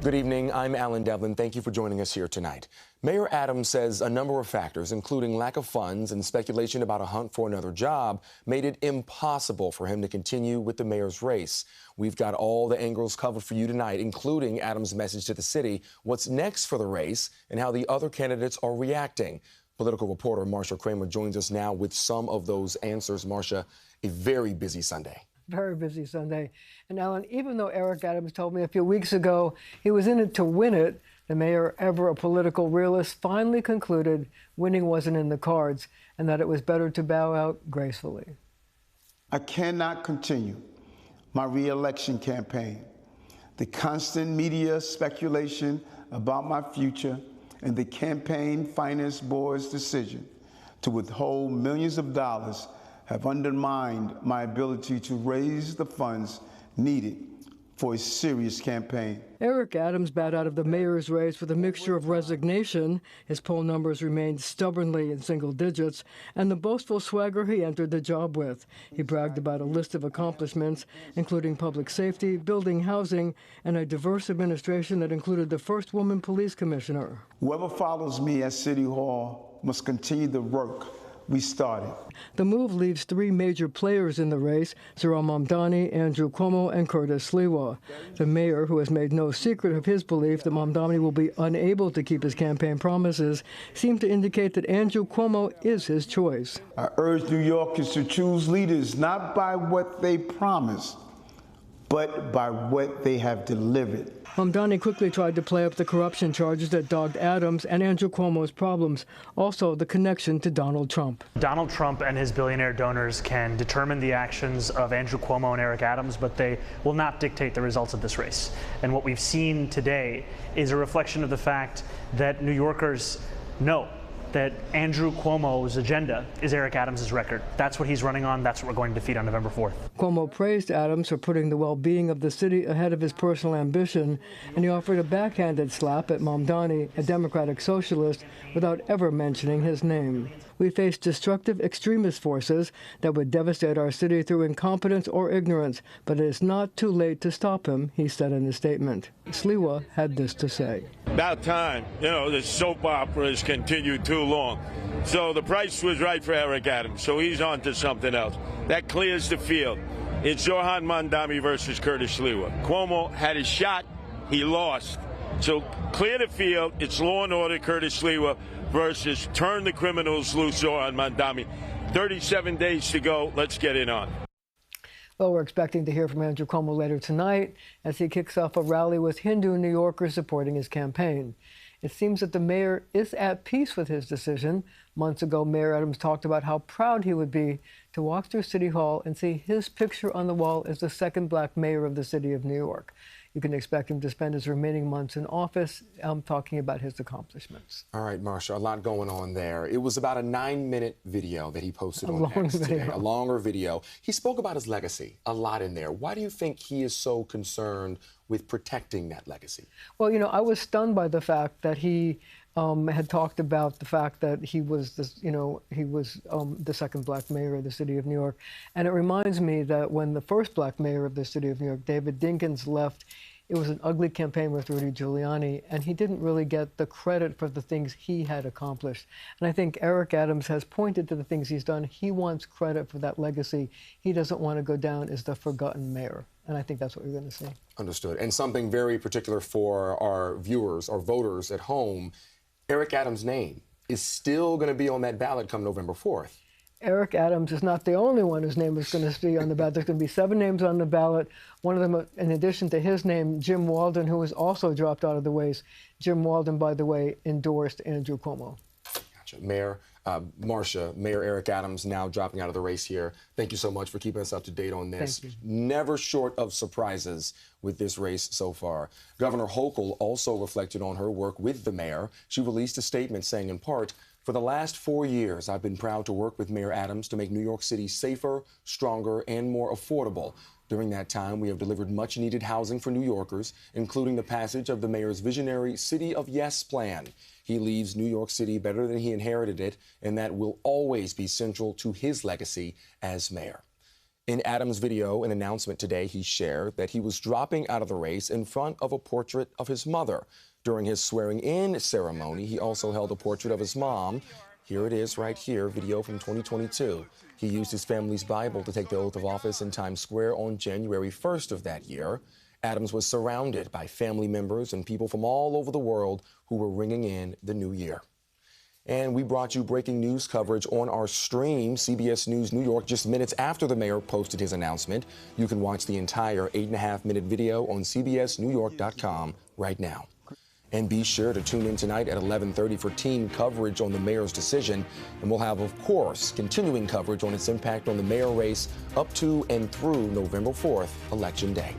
Good evening. I'm Alan Devlin. Thank you for joining us here tonight. Mayor Adams says a number of factors, including lack of funds and speculation about a hunt for another job, made it impossible for him to continue with the mayor's race. We've got all the angles covered for you tonight, including Adams' message to the city, what's next for the race, and how the other candidates are reacting. Political reporter Marcia Kramer joins us now with some of those answers. Marcia, a very busy Sunday. Very busy Sunday. And Alan, even though Eric Adams told me a few weeks ago he was in it to win it, the mayor, ever a political realist, finally concluded winning wasn't in the cards and that it was better to bow out gracefully. I cannot continue my re-election campaign. The constant media speculation about my future and the campaign finance board's decision to withhold millions of dollars have undermined my ability to raise the funds needed for a serious campaign. Eric Adams bowed out of the mayor's race with a mixture of resignation. His poll numbers remained stubbornly in single digits, and the boastful swagger he entered the job with. He bragged about a list of accomplishments, including public safety, building housing, and a diverse administration that included the first woman police commissioner. Whoever follows me at City Hall must continue the work we started. The move leaves three major players in the race: Zohran Mamdani, Andrew Cuomo, and Curtis Sliwa. The mayor, who has made no secret of his belief that Mamdani will be unable to keep his campaign promises, seemed to indicate that Andrew Cuomo is his choice. I urge New Yorkers to choose leaders not by what they promise, but by what they have delivered. Mamdani quickly tried to play up the corruption charges that dogged Adams and Andrew Cuomo's problems, also the connection to Donald Trump. Donald Trump and his billionaire donors can determine the actions of Andrew Cuomo and Eric Adams, but they will not dictate the results of this race. And what we've seen today is a reflection of the fact that New Yorkers know that Andrew Cuomo's agenda is Eric Adams' record. That's what he's running on. That's what we're going to defeat on November 4th. Cuomo praised Adams for putting the well-being of the city ahead of his personal ambition, and he offered a backhanded slap at Mamdani, a Democratic socialist, without ever mentioning his name. We face destructive extremist forces that would devastate our city through incompetence or ignorance, but it is not too late to stop him, he said in a statement. Sliwa had this to say. About time. The soap operas continued too long. So the price was right for Eric Adams, so he's on to something else. That clears the field. It's Zohran Mamdani versus Curtis Sliwa. Cuomo had his shot. He lost. So clear the field. It's law and order, Curtis Sliwa versus turn the criminals loose, Zohran Mamdani. 37 days to go. Let's get it on. Well, we're expecting to hear from Andrew Cuomo later tonight as he kicks off a rally with Hindu New Yorkers supporting his campaign. It seems that the mayor is at peace with his decision. Months ago, Mayor Adams talked about how proud he would be to walk through City Hall and see his picture on the wall as the second black mayor of the city of New York. You can expect him to spend his remaining months in office talking about his accomplishments. All right, Marcia, a lot going on there. It was about a 9-minute video that he posted on X today, a longer video. He spoke about his legacy, a lot in there. Why do you think he is so concerned with protecting that legacy? Well, I was stunned by the fact that he had talked about the fact that he was the second black mayor of the city of New York. And it reminds me that when the first black mayor of the city of New York, David Dinkins, left, it was an ugly campaign with Rudy Giuliani, and he didn't really get the credit for the things he had accomplished. And I think Eric Adams has pointed to the things he's done. He wants credit for that legacy. He doesn't want to go down as the forgotten mayor. And I think that's what we're going to see. Understood. And something very particular for our viewers, our voters at home, Eric Adams' name is still going to be on that ballot come November 4th. Eric Adams is not the only one whose name is going to be on the ballot. There's going to be 7 names on the ballot. One of them, in addition to his name, Jim Walden, who was also dropped out of the race. Jim Walden, by the way, endorsed Andrew Cuomo. Gotcha. Mayor Marcia, Mayor Eric Adams now dropping out of the race here. Thank you so much for keeping us up to date on this. Never short of surprises with this race so far. Governor Hochul also reflected on her work with the mayor. She released a statement saying, in part, "For the last 4 years, I've been proud to work with Mayor Adams to make New York City safer, stronger, and more affordable. During that time, we have delivered much-needed housing for New Yorkers, including the passage of the mayor's visionary City of Yes plan. He leaves New York City better than he inherited it, and that will always be central to his legacy as mayor." In Adams' video, an announcement today, he shared that he was dropping out of the race in front of a portrait of his mother. During his swearing-in ceremony, he also held a portrait of his mom. Here it is right here, video from 2022. He used his family's Bible to take the oath of office in Times Square on January 1st of that year. Adams was surrounded by family members and people from all over the world who were ringing in the new year. And we brought you breaking news coverage on our stream, CBS News New York, just minutes after the mayor posted his announcement. You can watch the entire 8.5-minute video on cbsnewyork.com right now. And be sure to tune in tonight at 11:30 for team coverage on the mayor's decision. And we'll have, of course, continuing coverage on its impact on the mayor race up to and through November 4th, Election Day.